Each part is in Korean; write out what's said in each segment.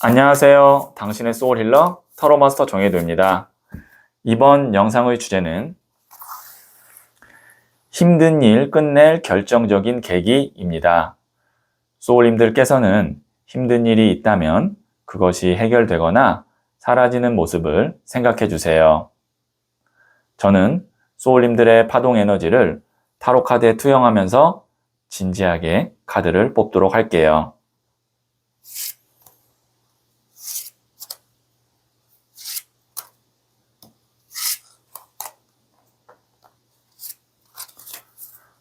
안녕하세요. 당신의 소울 힐러 타로마스터 정혜도입니다. 이번 영상의 주제는 힘든 일 끝낼 결정적인 계기입니다. 소울님들께서는 힘든 일이 있다면 그것이 해결되거나 사라지는 모습을 생각해 주세요. 저는 소울님들의 파동 에너지를 타로 카드에 투영하면서 진지하게 카드를 뽑도록 할게요.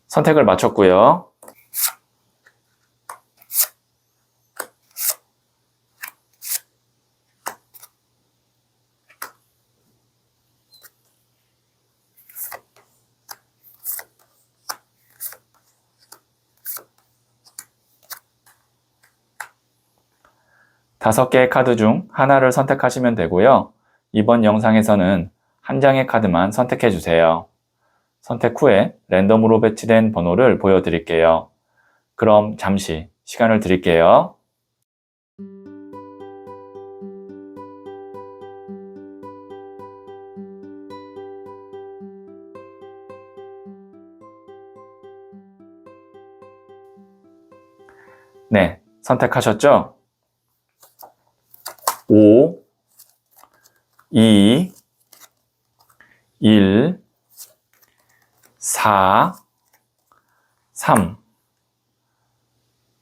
선택을 마쳤고요. 다섯 개의 카드 중 하나를 선택하시면 되고요. 이번 영상에서는 한 장의 카드만 선택해 주세요. 선택 후에 랜덤으로 배치된 번호를 보여드릴게요. 그럼 잠시 시간을 드릴게요. 네, 선택하셨죠? 5, 2, 1, 4, 3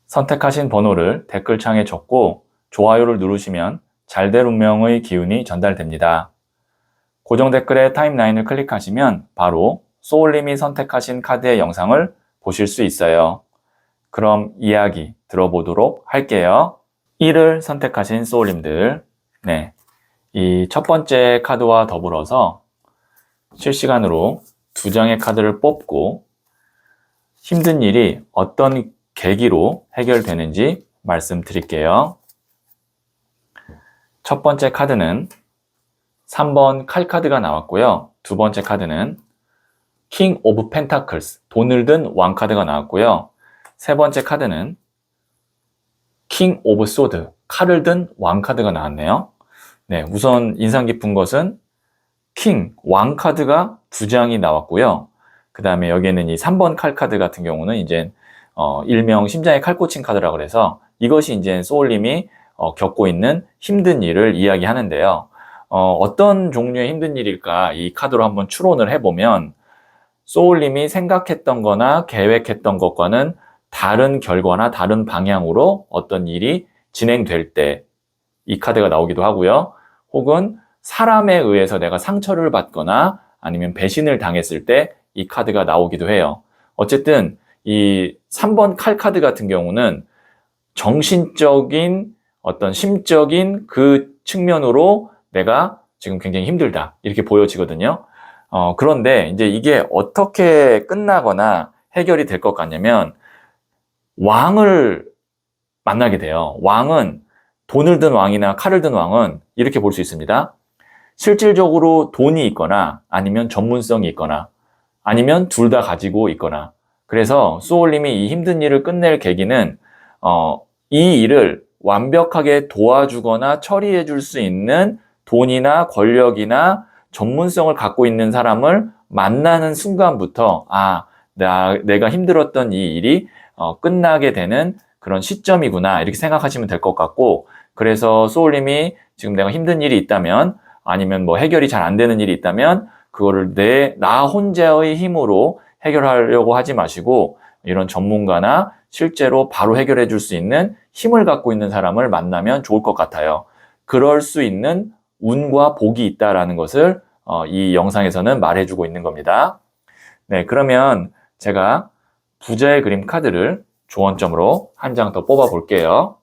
선택하신 번호를 댓글창에 적고 좋아요를 누르시면 잘될 운명의 기운이 전달됩니다. 고정 댓글에 타임라인을 클릭하시면 바로 소울님이 선택하신 카드의 영상을 보실 수 있어요. 그럼 이야기 들어보도록 할게요. 1을 선택하신 소울님들, 네, 이 첫 번째 카드와 더불어서 실시간으로 두 장의 카드를 뽑고 힘든 일이 어떤 계기로 해결되는지 말씀드릴게요. 첫 번째 카드는 3번 칼 카드가 나왔고요. 두 번째 카드는 킹 오브 펜타클스, 돈을 든 왕 카드가 나왔고요. 세 번째 카드는 킹 오브 소드, 칼을 든 왕 카드가 나왔네요. 네, 우선 인상 깊은 것은 킹, 왕 카드가 두 장이 나왔고요. 그 다음에 여기에는 이 3번 칼 카드 같은 경우는 이제 일명 심장에 칼 꽂힌 카드라고 그래서 이것이 이제 소울님이 겪고 있는 힘든 일을 이야기하는데요. 어떤 종류의 힘든 일일까 이 카드로 한번 추론을 해보면 소울님이 생각했던 거나 계획했던 것과는 다른 결과나 다른 방향으로 어떤 일이 진행될 때 이 카드가 나오기도 하고요. 혹은 사람에 의해서 내가 상처를 받거나 아니면 배신을 당했을 때 이 카드가 나오기도 해요. 어쨌든 이 3번 칼 카드 같은 경우는 정신적인 어떤 심적인 그 측면으로 내가 지금 굉장히 힘들다 이렇게 보여지거든요. 그런데 이제 이게 어떻게 끝나거나 해결이 될 것 같냐면 왕을 만나게 돼요. 왕은 돈을 든 왕이나 칼을 든 왕은 이렇게 볼 수 있습니다. 실질적으로 돈이 있거나 아니면 전문성이 있거나 아니면 둘 다 가지고 있거나 그래서 소울님이 이 힘든 일을 끝낼 계기는 이 일을 완벽하게 도와주거나 처리해 줄 수 있는 돈이나 권력이나 전문성을 갖고 있는 사람을 만나는 순간부터 내가 힘들었던 이 일이 끝나게 되는 그런 시점이구나 이렇게 생각하시면 될 것 같고 그래서 소울님이 지금 내가 힘든 일이 있다면 아니면 뭐 해결이 잘 안 되는 일이 있다면 그거를 나 혼자의 힘으로 해결하려고 하지 마시고 이런 전문가나 실제로 바로 해결해 줄 수 있는 힘을 갖고 있는 사람을 만나면 좋을 것 같아요. 그럴 수 있는 운과 복이 있다라는 것을 이 영상에서는 말해주고 있는 겁니다. 네, 그러면 제가 부자의 그림 카드를 조언점으로 한 장 더 뽑아 볼게요.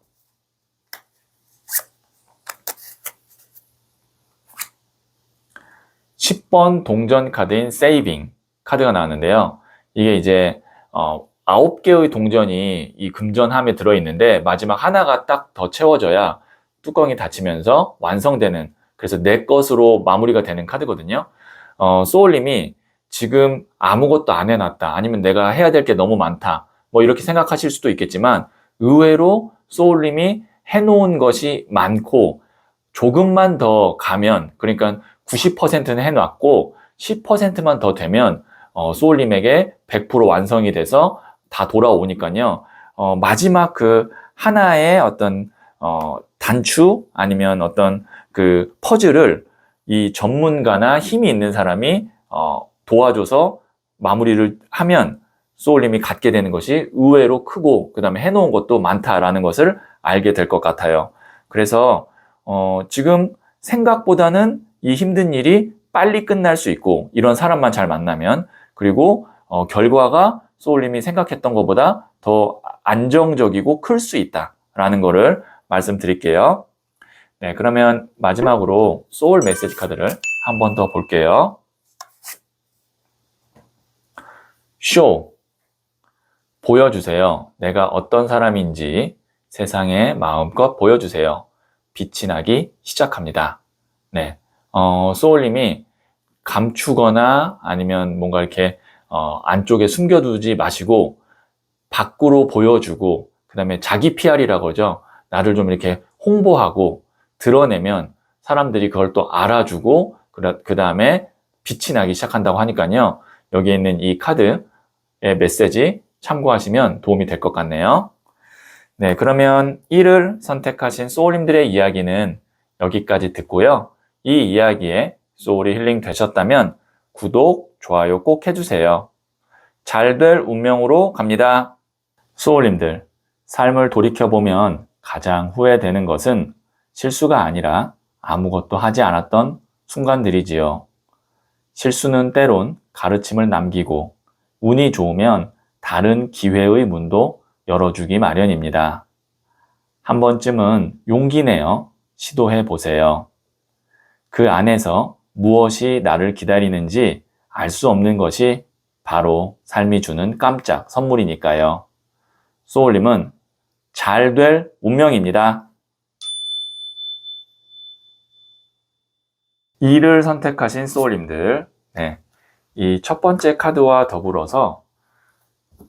10번 동전 카드인 세이빙 카드가 나왔는데요. 이게 이제 9개의 동전이 이 금전함에 들어있는데 마지막 하나가 딱 더 채워져야 뚜껑이 닫히면서 완성되는 그래서 내 것으로 마무리가 되는 카드거든요. 소울님이 지금 아무것도 안 해놨다 아니면 내가 해야 될 게 너무 많다 뭐 이렇게 생각하실 수도 있겠지만 의외로 소울님이 해놓은 것이 많고 조금만 더 가면, 그러니까 90%는 해놨고 10%만 더 되면 소울님에게 100% 완성이 돼서 다 돌아오니까요. 마지막 그 하나의 어떤 단추 아니면 어떤 그 퍼즐을 이 전문가나 힘이 있는 사람이 도와줘서 마무리를 하면 소울님이 갖게 되는 것이 의외로 크고 그 다음에 해놓은 것도 많다라는 것을 알게 될 것 같아요. 그래서 지금 생각보다는 이 힘든 일이 빨리 끝날 수 있고 이런 사람만 잘 만나면, 그리고 결과가 소울님이 생각했던 것보다 더 안정적이고 클 수 있다라는 거를 말씀드릴게요. 네, 그러면 마지막으로 소울 메시지 카드를 한 번 더 볼게요. 쇼, 보여주세요. 내가 어떤 사람인지 세상에 마음껏 보여주세요. 빛이 나기 시작합니다. 네, 소울님이 감추거나 아니면 뭔가 이렇게 안쪽에 숨겨두지 마시고 밖으로 보여주고, 그 다음에 자기 PR이라고 하죠. 나를 좀 이렇게 홍보하고 드러내면 사람들이 그걸 또 알아주고 그 다음에 빛이 나기 시작한다고 하니까요. 여기에 있는 이 카드의 메시지 참고하시면 도움이 될 것 같네요. 네, 그러면 1을 선택하신 소울님들의 이야기는 여기까지 듣고요. 이 이야기에 소울이 힐링 되셨다면 구독, 좋아요 꼭 해주세요. 잘 될 운명으로 갑니다. 소울님들, 삶을 돌이켜보면 가장 후회되는 것은 실수가 아니라 아무것도 하지 않았던 순간들이지요. 실수는 때론 가르침을 남기고 운이 좋으면 다른 기회의 문도 열어주기 마련입니다. 한 번쯤은 용기 내어 시도해 보세요. 그 안에서 무엇이 나를 기다리는지 알 수 없는 것이 바로 삶이 주는 깜짝 선물이니까요. 소울님은 잘 될 운명입니다. 2를 선택하신 소울님들, 네, 이 첫 번째 카드와 더불어서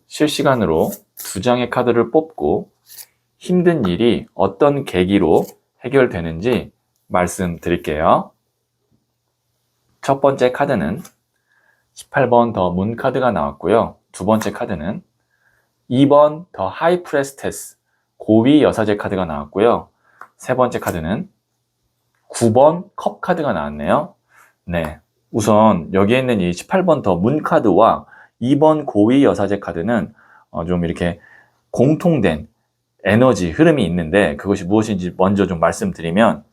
실시간으로 2장의 카드를 뽑고 힘든 일이 어떤 계기로 해결되는지 말씀드릴게요. 첫 번째 카드는 18번 더 문 카드가 나왔고요. 두 번째 카드는 2번 더 하이 프레스테스 고위 여사제 카드가 나왔고요. 세 번째 카드는 9번 컵 카드가 나왔네요. 네, 우선 여기에 있는 이 18번 더 문 카드와 2번 고위 여사제 카드는 좀 이렇게 공통된 에너지 흐름이 있는데, 그것이 무엇인지 먼저 좀 말씀드리면,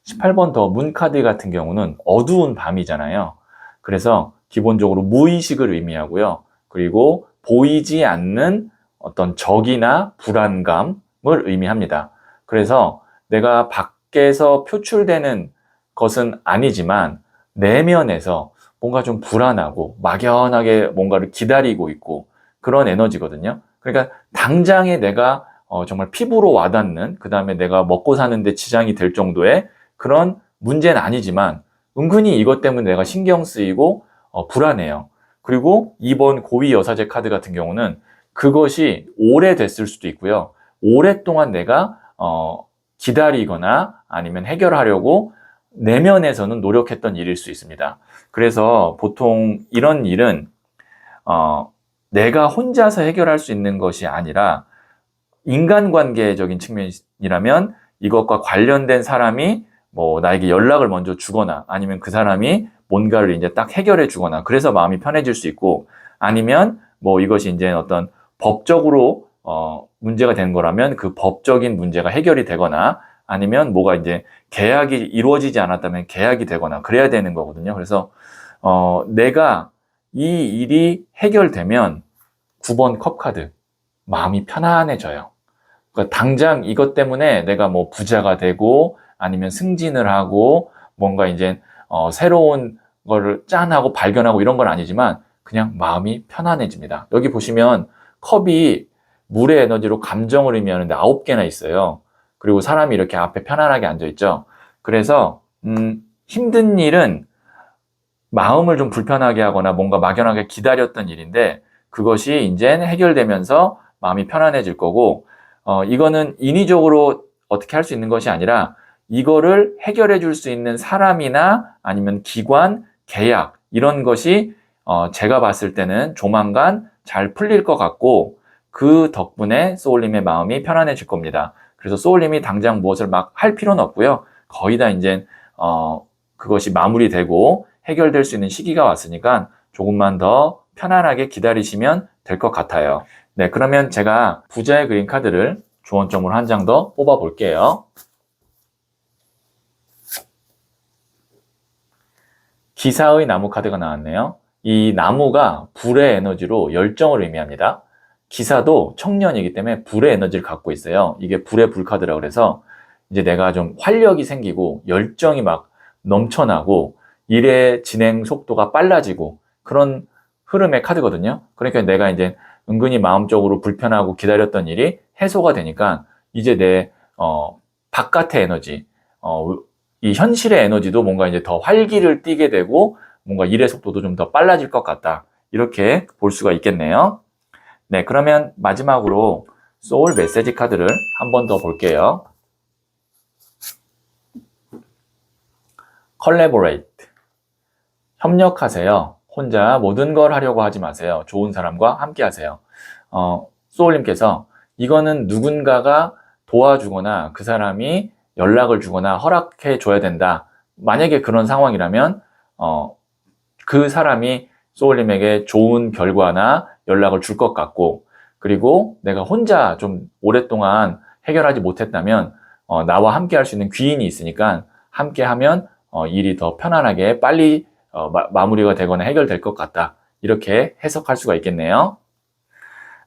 18번 더 문 카드 같은 경우는 어두운 밤이잖아요. 그래서 기본적으로 무의식을 의미하고요. 그리고 보이지 않는 어떤 적이나 불안감을 의미합니다. 그래서 내가 밖에서 표출되는 것은 아니지만 내면에서 뭔가 좀 불안하고 막연하게 뭔가를 기다리고 있고 그런 에너지거든요. 그러니까 당장에 내가 정말 피부로 와닿는, 그 다음에 내가 먹고 사는데 지장이 될 정도의 그런 문제는 아니지만 은근히 이것 때문에 내가 신경 쓰이고 불안해요. 그리고 2번 고위 여사제 카드 같은 경우는 그것이 오래됐을 수도 있고요. 오랫동안 내가 기다리거나 아니면 해결하려고 내면에서는 노력했던 일일 수 있습니다. 그래서 보통 이런 일은 내가 혼자서 해결할 수 있는 것이 아니라 인간관계적인 측면이라면 이것과 관련된 사람이 뭐 나에게 연락을 먼저 주거나 아니면 그 사람이 뭔가를 이제 딱 해결해 주거나 그래서 마음이 편해질 수 있고, 아니면 뭐 이것이 이제 어떤 법적으로 문제가 되는 거라면 그 법적인 문제가 해결이 되거나, 아니면 뭐가 이제 계약이 이루어지지 않았다면 계약이 되거나 그래야 되는 거거든요. 그래서 내가 이 일이 해결되면 9번 컵 카드, 마음이 편안해져요. 그러니까 당장 이것 때문에 내가 뭐 부자가 되고 아니면 승진을 하고 뭔가 이제 새로운 거를 짠하고 발견하고 이런 건 아니지만 그냥 마음이 편안해집니다. 여기 보시면 컵이 물의 에너지로 감정을 의미하는데 9개나 있어요. 그리고 사람이 이렇게 앞에 편안하게 앉아있죠. 그래서 힘든 일은 마음을 좀 불편하게 하거나 뭔가 막연하게 기다렸던 일인데 그것이 이제 해결되면서 마음이 편안해질 거고, 이거는 인위적으로 어떻게 할 수 있는 것이 아니라 이거를 해결해 줄 수 있는 사람이나 아니면 기관, 계약 이런 것이 제가 봤을 때는 조만간 잘 풀릴 것 같고 그 덕분에 소울님의 마음이 편안해질 겁니다. 그래서 소울님이 당장 무엇을 막 할 필요는 없고요. 거의 다 이제 그것이 마무리되고 해결될 수 있는 시기가 왔으니까 조금만 더 편안하게 기다리시면 될 것 같아요. 네, 그러면 제가 부자의 그림 카드를 조언점으로 한 장 더 뽑아 볼게요. 기사의 나무 카드가 나왔네요. 이 나무가 불의 에너지로 열정을 의미합니다. 기사도 청년이기 때문에 불의 에너지를 갖고 있어요. 이게 불의 불 카드라고 그래서 이제 내가 좀 활력이 생기고 열정이 막 넘쳐나고 일의 진행 속도가 빨라지고 그런 흐름의 카드거든요. 그러니까 내가 이제 은근히 마음적으로 불편하고 기다렸던 일이 해소가 되니까 이제 내 바깥의 에너지, 이 현실의 에너지도 뭔가 이제 더 활기를 띠게 되고 뭔가 일의 속도도 좀 더 빨라질 것 같다. 이렇게 볼 수가 있겠네요. 네, 그러면 마지막으로 소울 메시지 카드를 한 번 더 볼게요. collaborate. 협력하세요. 혼자 모든 걸 하려고 하지 마세요. 좋은 사람과 함께 하세요. 소울님께서 이거는 누군가가 도와주거나 그 사람이 연락을 주거나 허락해 줘야 된다. 만약에 그런 상황이라면 그 사람이 소울님에게 좋은 결과나 연락을 줄 것 같고 그리고 내가 혼자 좀 오랫동안 해결하지 못했다면 나와 함께 할 수 있는 귀인이 있으니까 함께 하면 일이 더 편안하게 빨리 마무리가 되거나 해결될 것 같다. 이렇게 해석할 수가 있겠네요.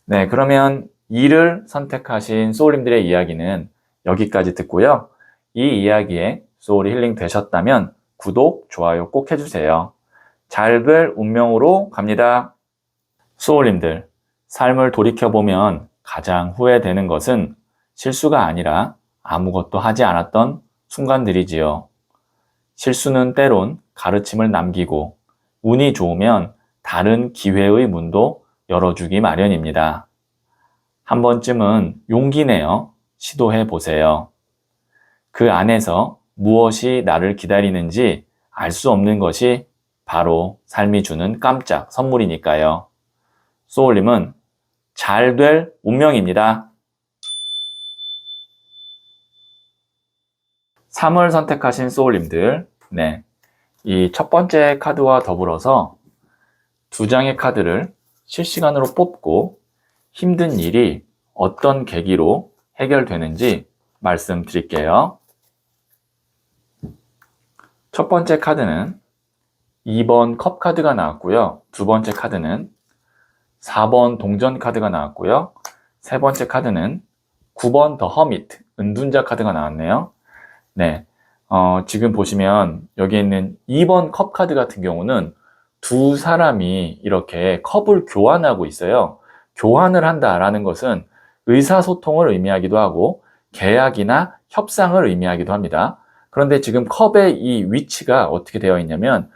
네, 그러면 일을 선택하신 소울님들의 이야기는 여기까지 듣고요. 이 이야기에 소울이 힐링 되셨다면 구독, 좋아요 꼭 해주세요. 잘 될 운명으로 갑니다. 소울님들, 삶을 돌이켜보면 가장 후회되는 것은 실수가 아니라 아무것도 하지 않았던 순간들이지요. 실수는 때론 가르침을 남기고 운이 좋으면 다른 기회의 문도 열어주기 마련입니다. 한 번쯤은 용기 내어 시도해 보세요. 그 안에서 무엇이 나를 기다리는지 알 수 없는 것이 바로 삶이 주는 깜짝 선물이니까요. 소울님은 잘 될 운명입니다. 3월 선택하신 소울님들, 네, 이 첫 번째 카드와 더불어서 두 장의 카드를 실시간으로 뽑고 힘든 일이 어떤 계기로 해결되는지 말씀드릴게요. 첫 번째 카드는 2번 컵 카드가 나왔고요. 두 번째 카드는 4번 동전 카드가 나왔고요. 세 번째 카드는 9번 더 허미트, 은둔자 카드가 나왔네요. 네, 지금 보시면 여기 있는 2번 컵 카드 같은 경우는 두 사람이 이렇게 컵을 교환하고 있어요. 교환을 한다라는 것은 의사소통을 의미하기도 하고 계약이나 협상을 의미하기도 합니다. 그런데 지금 컵의 이 위치가 어떻게 되어 있냐면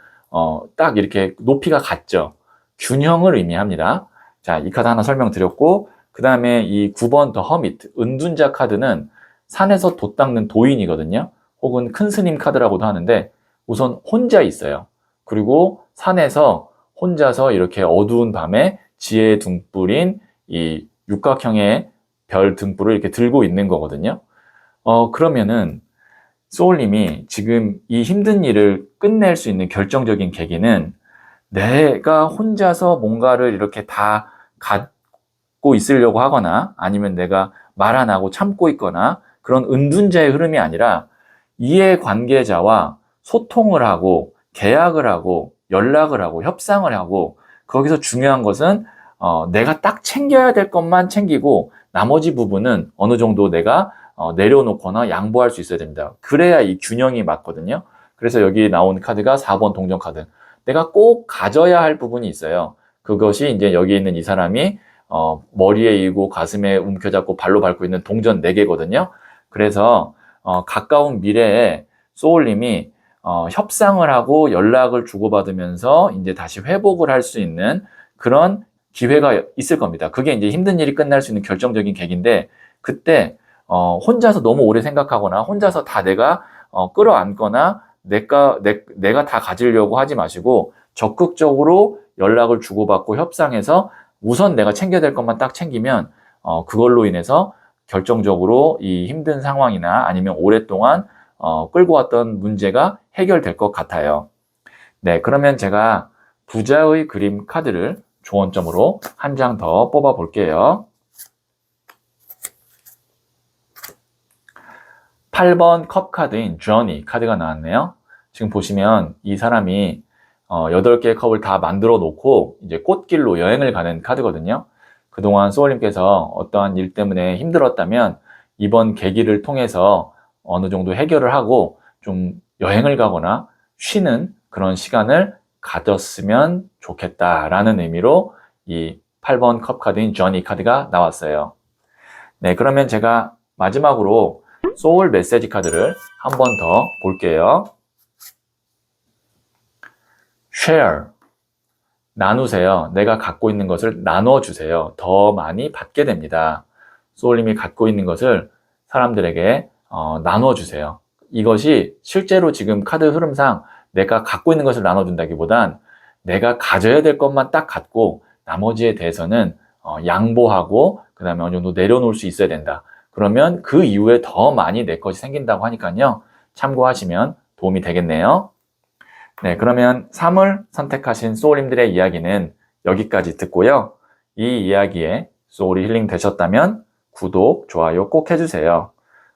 딱 이렇게 높이가 같죠. 균형을 의미합니다. 자, 이 카드 하나 설명드렸고 그 다음에 이 9번 더 허미트, 은둔자 카드는 산에서 돛 닦는 도인이거든요. 혹은 큰 스님 카드라고도 하는데 우선 혼자 있어요. 그리고 산에서 혼자서 이렇게 어두운 밤에 지혜의 등불인 이 육각형의 별 등불을 이렇게 들고 있는 거거든요. 그러면은 소울님이 지금 이 힘든 일을 끝낼 수 있는 결정적인 계기는 내가 혼자서 뭔가를 이렇게 다 갖고 있으려고 하거나 아니면 내가 말 안 하고 참고 있거나 그런 은둔자의 흐름이 아니라 이해관계자와 소통을 하고 계약을 하고 연락을 하고 협상을 하고 거기서 중요한 것은 내가 딱 챙겨야 될 것만 챙기고 나머지 부분은 어느 정도 내가 내려놓거나 양보할 수 있어야 됩니다. 그래야 이 균형이 맞거든요. 그래서 여기 나온 카드가 4번 동전 카드. 내가 꼭 가져야 할 부분이 있어요. 그것이 이제 여기 있는 이 사람이 머리에 이고 가슴에 움켜잡고 발로 밟고 있는 동전 4개거든요. 그래서 가까운 미래에 소울님이 협상을 하고 연락을 주고받으면서 이제 다시 회복을 할 수 있는 그런 기회가 있을 겁니다. 그게 이제 힘든 일이 끝날 수 있는 결정적인 계기인데 그때 혼자서 너무 오래 생각하거나 혼자서 다 내가 끌어안거나 내가 다 가지려고 하지 마시고 적극적으로 연락을 주고받고 협상해서 우선 내가 챙겨야 될 것만 딱 챙기면 그걸로 인해서 결정적으로 이 힘든 상황이나 아니면 오랫동안 끌고 왔던 문제가 해결될 것 같아요. 네, 그러면 제가 부자의 그림 카드를 조언점으로 한 장 더 뽑아 볼게요. 8번 컵 카드인 Journey 카드가 나왔네요. 지금 보시면 이 사람이 8개의 컵을 다 만들어 놓고 이제 꽃길로 여행을 가는 카드거든요. 그동안 소울님께서 어떠한 일 때문에 힘들었다면 이번 계기를 통해서 어느 정도 해결을 하고 좀 여행을 가거나 쉬는 그런 시간을 가졌으면 좋겠다라는 의미로 이 8번 컵 카드인 Journey 카드가 나왔어요. 네, 그러면 제가 마지막으로 소울 메시지 카드를 한 번 더 볼게요. Share, 나누세요. 내가 갖고 있는 것을 나눠주세요. 더 많이 받게 됩니다. 소울님이 갖고 있는 것을 사람들에게 나눠주세요. 이것이 실제로 지금 카드 흐름상 내가 갖고 있는 것을 나눠준다기보단 내가 가져야 될 것만 딱 갖고 나머지에 대해서는 양보하고 그 다음에 어느 정도 내려놓을 수 있어야 된다. 그러면 그 이후에 더 많이 내 것이 생긴다고 하니까요. 참고하시면 도움이 되겠네요. 네, 그러면 3을 선택하신 소울님들의 이야기는 여기까지 듣고요. 이 이야기에 소울이 힐링 되셨다면 구독, 좋아요 꼭 해주세요.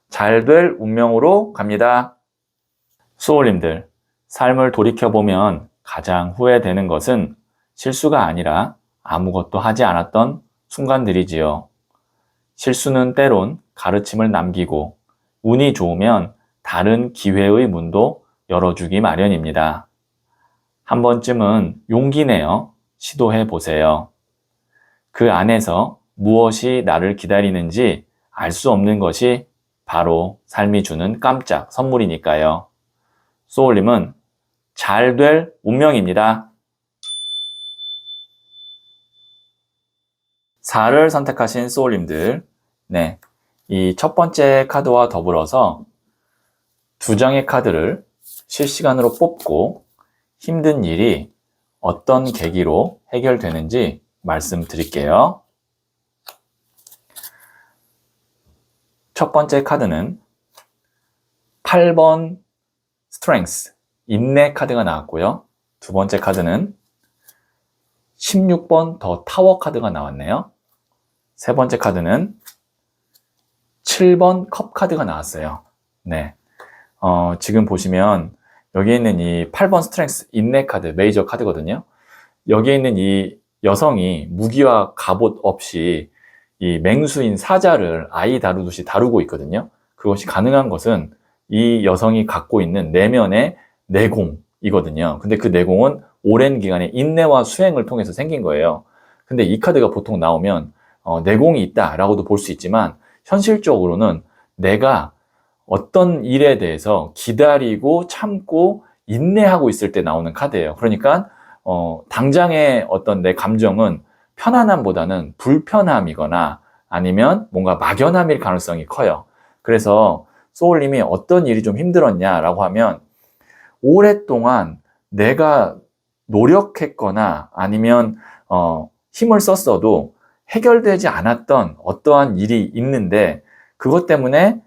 잘 될 운명으로 갑니다. 소울님들, 삶을 돌이켜보면 가장 후회되는 것은 실수가 아니라 아무것도 하지 않았던 순간들이지요. 실수는 때론 가르침을 남기고 운이 좋으면 다른 기회의 문도 열어주기 마련입니다. 한 번쯤은 용기 내어 시도해 보세요. 그 안에서 무엇이 나를 기다리는지 알 수 없는 것이 바로 삶이 주는 깜짝 선물이니까요. 소울님은 잘 될 운명입니다. 4를 선택하신 소울님들, 네, 이 첫 번째 카드와 더불어서 2장의 카드를 실시간으로 뽑고 힘든 일이 어떤 계기로 해결되는지 말씀드릴게요. 첫 번째 카드는 8번 Strength, 인내 카드가 나왔고요. 두 번째 카드는 16번 더 타워 카드가 나왔네요. 세 번째 카드는 7번 컵 카드가 나왔어요. 네, 지금 보시면 여기에 있는 이 8번 스트렝스 인내 카드, 메이저 카드거든요. 여기에 있는 이 여성이 무기와 갑옷 없이 이 맹수인 사자를 아이 다루듯이 다루고 있거든요. 그것이 가능한 것은 이 여성이 갖고 있는 내면의 내공이거든요. 근데 그 내공은 오랜 기간의 인내와 수행을 통해서 생긴 거예요. 근데 이 카드가 보통 나오면 내공이 있다라고도 볼 수 있지만 현실적으로는 내가 어떤 일에 대해서 기다리고 참고 인내하고 있을 때 나오는 카드예요. 그러니까 당장의 어떤 내 감정은 편안함보다는 불편함이거나 아니면 뭔가 막연함일 가능성이 커요. 그래서 소울님이 어떤 일이 좀 힘들었냐라고 하면 오랫동안 내가 노력했거나 아니면 힘을 썼어도 해결되지 않았던 어떠한 일이 있는데 그것 때문에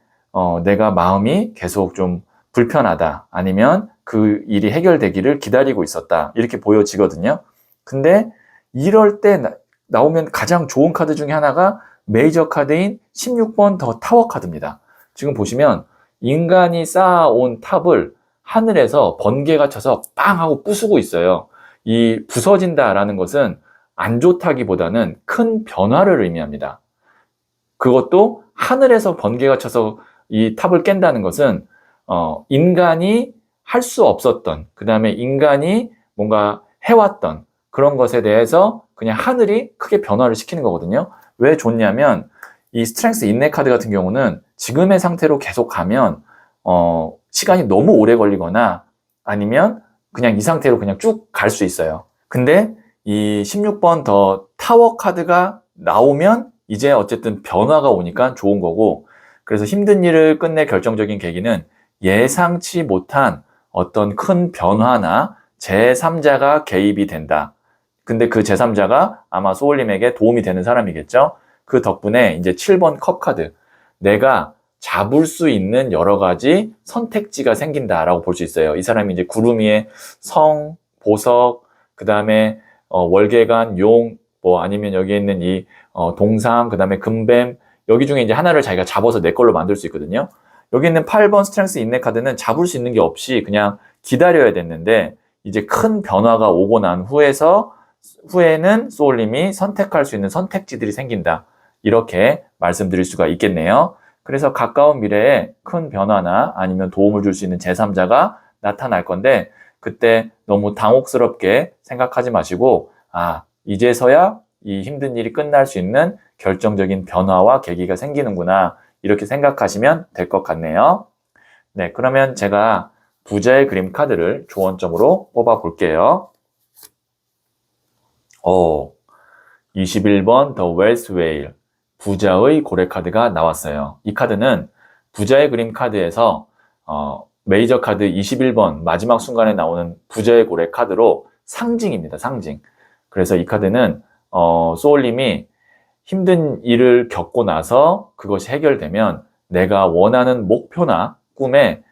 내가 마음이 계속 좀 불편하다 아니면 그 일이 해결되기를 기다리고 있었다 이렇게 보여지거든요. 근데 이럴 때 나오면 가장 좋은 카드 중에 하나가 메이저 카드인 16번 더 타워 카드입니다. 지금 보시면 인간이 쌓아온 탑을 하늘에서 번개가 쳐서 빵 하고 부수고 있어요. 이 부서진다라는 것은 안 좋다기보다는 큰 변화를 의미합니다. 그것도 하늘에서 번개가 쳐서 이 탑을 깬다는 것은 인간이 할 수 없었던, 그 다음에 인간이 뭔가 해왔던 그런 것에 대해서 그냥 하늘이 크게 변화를 시키는 거거든요. 왜 좋냐면 이 스트렝스 인내 카드 같은 경우는 지금의 상태로 계속 가면 시간이 너무 오래 걸리거나 아니면 그냥 이 상태로 그냥 쭉 갈 수 있어요. 근데 이 16번 더 타워 카드가 나오면 이제 어쨌든 변화가 오니까 좋은 거고 그래서 힘든 일을 끝낼 결정적인 계기는 예상치 못한 어떤 큰 변화나 제3자가 개입이 된다. 근데 그 제3자가 아마 소울님에게 도움이 되는 사람이겠죠? 그 덕분에 이제 7번 컵 카드. 내가 잡을 수 있는 여러 가지 선택지가 생긴다라고 볼 수 있어요. 이 사람이 이제 구름 위에 성, 보석, 그 다음에 월계관, 용, 뭐 아니면 여기에 있는 이 동상, 그 다음에 금뱀, 여기 중에 이제 하나를 자기가 잡아서 내 걸로 만들 수 있거든요. 여기 있는 8번 스트렝스 인내 카드는 잡을 수 있는 게 없이 그냥 기다려야 됐는데 이제 큰 변화가 오고 난 후에는 소울님이 선택할 수 있는 선택지들이 생긴다. 이렇게 말씀드릴 수가 있겠네요. 그래서 가까운 미래에 큰 변화나 아니면 도움을 줄 수 있는 제3자가 나타날 건데 그때 너무 당혹스럽게 생각하지 마시고 이제서야 이 힘든 일이 끝날 수 있는 결정적인 변화와 계기가 생기는구나 이렇게 생각하시면 될 것 같네요. 네, 그러면 제가 부자의 그림 카드를 조언점으로 뽑아 볼게요. 21번 The Wealth Whale 부자의 고래 카드가 나왔어요. 이 카드는 부자의 그림 카드에서 메이저 카드 21번 마지막 순간에 나오는 부자의 고래 카드로 상징입니다. 상징. 그래서 이 카드는 소울님이 힘든 일을 겪고 나서 그것이 해결되면 내가 원하는 목표나 꿈에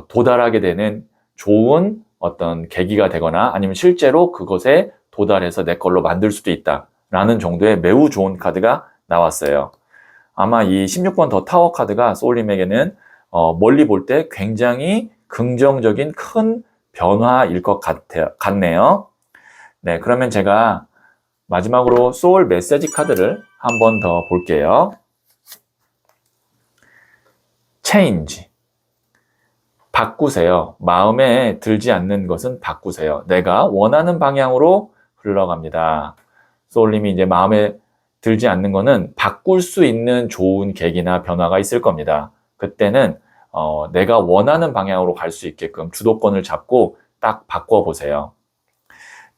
도달하게 되는 좋은 어떤 계기가 되거나 아니면 실제로 그것에 도달해서 내 걸로 만들 수도 있다라는 정도의 매우 좋은 카드가 나왔어요. 아마 이 16번 더 타워 카드가 소울님에게는 멀리 볼 때 굉장히 긍정적인 큰 변화일 것 같네요. 네, 그러면 제가 마지막으로 소울 메시지 카드를 한 번 더 볼게요. Change. 바꾸세요. 마음에 들지 않는 것은 바꾸세요. 내가 원하는 방향으로 흘러갑니다. 소울님이 이제 마음에 들지 않는 거는 바꿀 수 있는 좋은 계기나 변화가 있을 겁니다. 그때는 내가 원하는 방향으로 갈 수 있게끔 주도권을 잡고 딱 바꿔보세요.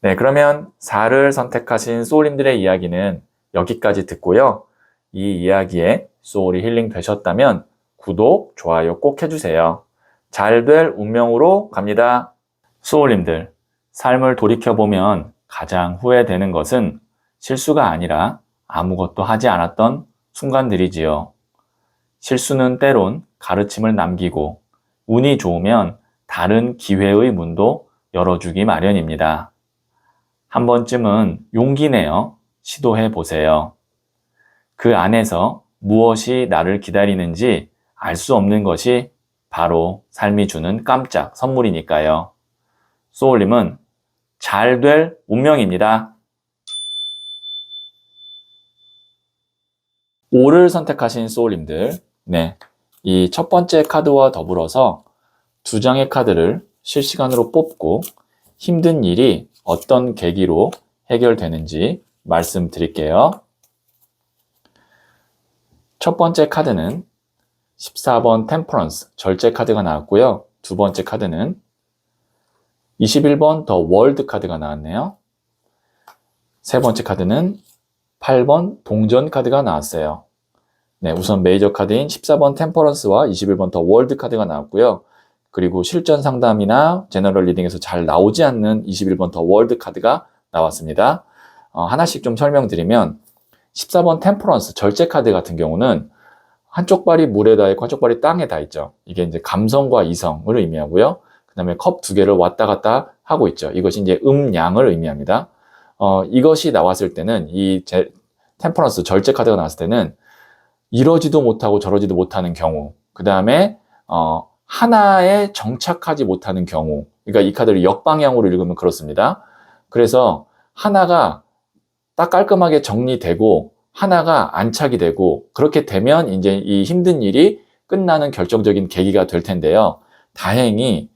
네, 그러면 4를 선택하신 소울님들의 이야기는 여기까지 듣고요. 이 이야기에 소울이 힐링 되셨다면 구독, 좋아요 꼭 해주세요. 잘 될 운명으로 갑니다. 소울님들, 삶을 돌이켜보면 가장 후회되는 것은 실수가 아니라 아무것도 하지 않았던 순간들이지요. 실수는 때론 가르침을 남기고 운이 좋으면 다른 기회의 문도 열어주기 마련입니다. 한 번쯤은 용기 내어 시도해 보세요. 그 안에서 무엇이 나를 기다리는지 알 수 없는 것이 바로 삶이 주는 깜짝 선물이니까요. 소울님은 잘 될 운명입니다. 5를 선택하신 소울님들, 네, 이 첫 번째 카드와 더불어서 2장의 카드를 실시간으로 뽑고 힘든 일이 어떤 계기로 해결되는지 말씀드릴게요. 첫 번째 카드는 14번 템퍼런스, 절제 카드가 나왔고요. 두 번째 카드는 21번 더 월드 카드가 나왔네요. 세 번째 카드는 8번 동전 카드가 나왔어요. 네, 우선 메이저 카드인 14번 템퍼런스와 21번 더 월드 카드가 나왔고요. 그리고 실전 상담이나 제너럴 리딩에서 잘 나오지 않는 21번 더 월드 카드가 나왔습니다. 하나씩 좀 설명드리면 14번 템퍼런스, 절제 카드 같은 경우는 한쪽 발이 물에 닿아 있고 한쪽 발이 땅에 닿아 있죠. 이게 이제 감성과 이성을 의미하고요. 그 다음에 컵 2개를 왔다 갔다 하고 있죠. 이것이 이제 음양을 의미합니다. 이것이 나왔을 때는 템퍼런스 절제 카드가 나왔을 때는 이러지도 못하고 저러지도 못하는 경우, 그 다음에 하나에 정착하지 못하는 경우, 그러니까 이 카드를 역방향으로 읽으면 그렇습니다. 그래서 하나가 딱 깔끔하게 정리되고 하나가 안착이 되고 그렇게 되면 이제 이 힘든 일이 끝나는 결정적인 계기가 될 텐데요. 다행히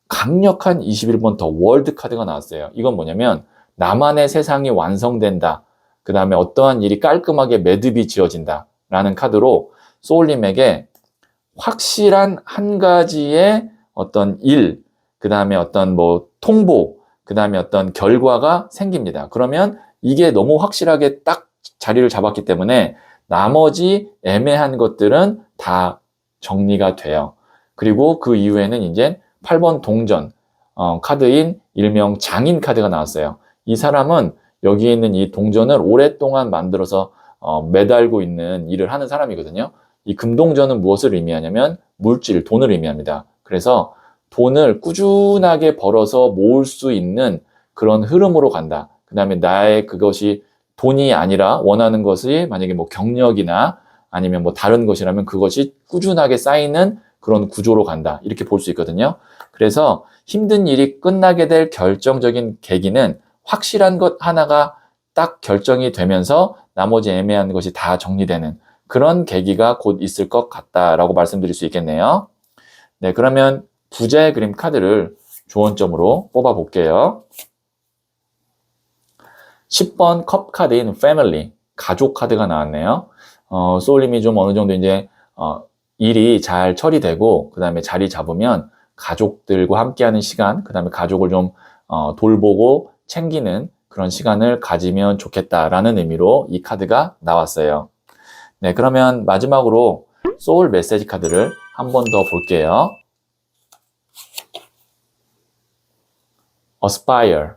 강력한 21번 더 월드 카드가 나왔어요. 이건 뭐냐면 나만의 세상이 완성된다. 그 다음에 어떠한 일이 깔끔하게 매듭이 지어진다. 라는 카드로 소울님에게 확실한 한 가지의 어떤 일, 그 다음에 어떤 통보, 그 다음에 어떤 결과가 생깁니다. 그러면 이게 너무 확실하게 딱 자리를 잡았기 때문에 나머지 애매한 것들은 다 정리가 돼요. 그리고 그 이후에는 이제 8번 동전 카드인 일명 장인 카드가 나왔어요. 이 사람은 여기에 있는 이 동전을 오랫동안 만들어서 매달고 있는 일을 하는 사람이거든요. 이 금동전은 무엇을 의미하냐면 물질, 돈을 의미합니다. 그래서 돈을 꾸준하게 벌어서 모을 수 있는 그런 흐름으로 간다. 그 다음에 나의 그것이 돈이 아니라 원하는 것이 만약에 뭐 경력이나 아니면 뭐 다른 것이라면 그것이 꾸준하게 쌓이는 그런 구조로 간다. 이렇게 볼 수 있거든요. 그래서 힘든 일이 끝나게 될 결정적인 계기는 확실한 것 하나가 딱 결정이 되면서 나머지 애매한 것이 다 정리되는 그런 계기가 곧 있을 것 같다라고 말씀드릴 수 있겠네요. 네, 그러면 부자의 그림 카드를 조언점으로 뽑아 볼게요. 10번 컵 카드인 Family, 가족 카드가 나왔네요. 소울님이 좀 어느 정도 이제 일이 잘 처리되고 그 다음에 자리 잡으면 가족들과 함께하는 시간, 그 다음에 가족을 좀 돌보고 챙기는 그런 시간을 가지면 좋겠다라는 의미로 이 카드가 나왔어요. 네, 그러면 마지막으로 소울 메시지 카드를 한 번 더 볼게요. Aspire,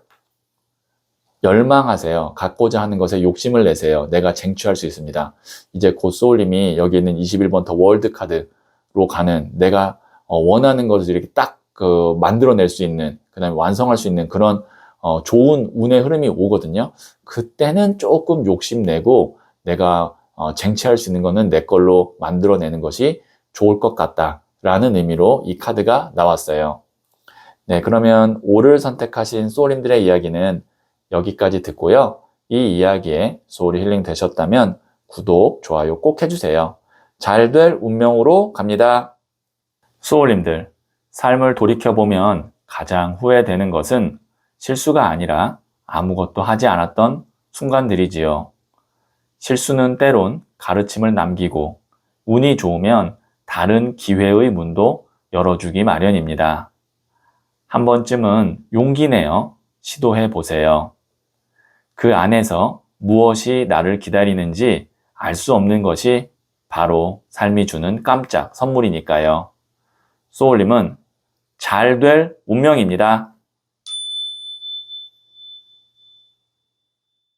열망하세요. 갖고자 하는 것에 욕심을 내세요. 내가 쟁취할 수 있습니다. 이제 곧 소울님이 여기 있는 21번 더 월드 카드로 가는 내가 원하는 것을 이렇게 딱 만들어낼 수 있는, 그 다음에 완성할 수 있는 그런 좋은 운의 흐름이 오거든요. 그때는 조금 욕심내고 내가 쟁취할 수 있는 거는 내 걸로 만들어내는 것이 좋을 것 같다라는 의미로 이 카드가 나왔어요. 네, 그러면 5를 선택하신 소울님들의 이야기는 여기까지 듣고요. 이 이야기에 소울이 힐링 되셨다면 구독, 좋아요 꼭 해주세요. 잘 될 운명으로 갑니다. 소울님들, 삶을 돌이켜보면 가장 후회되는 것은 실수가 아니라 아무것도 하지 않았던 순간들이지요. 실수는 때론 가르침을 남기고 운이 좋으면 다른 기회의 문도 열어주기 마련입니다. 한 번쯤은 용기 내어 시도해 보세요. 그 안에서 무엇이 나를 기다리는지 알 수 없는 것이 바로 삶이 주는 깜짝 선물이니까요. 소울님은 잘 될 운명입니다.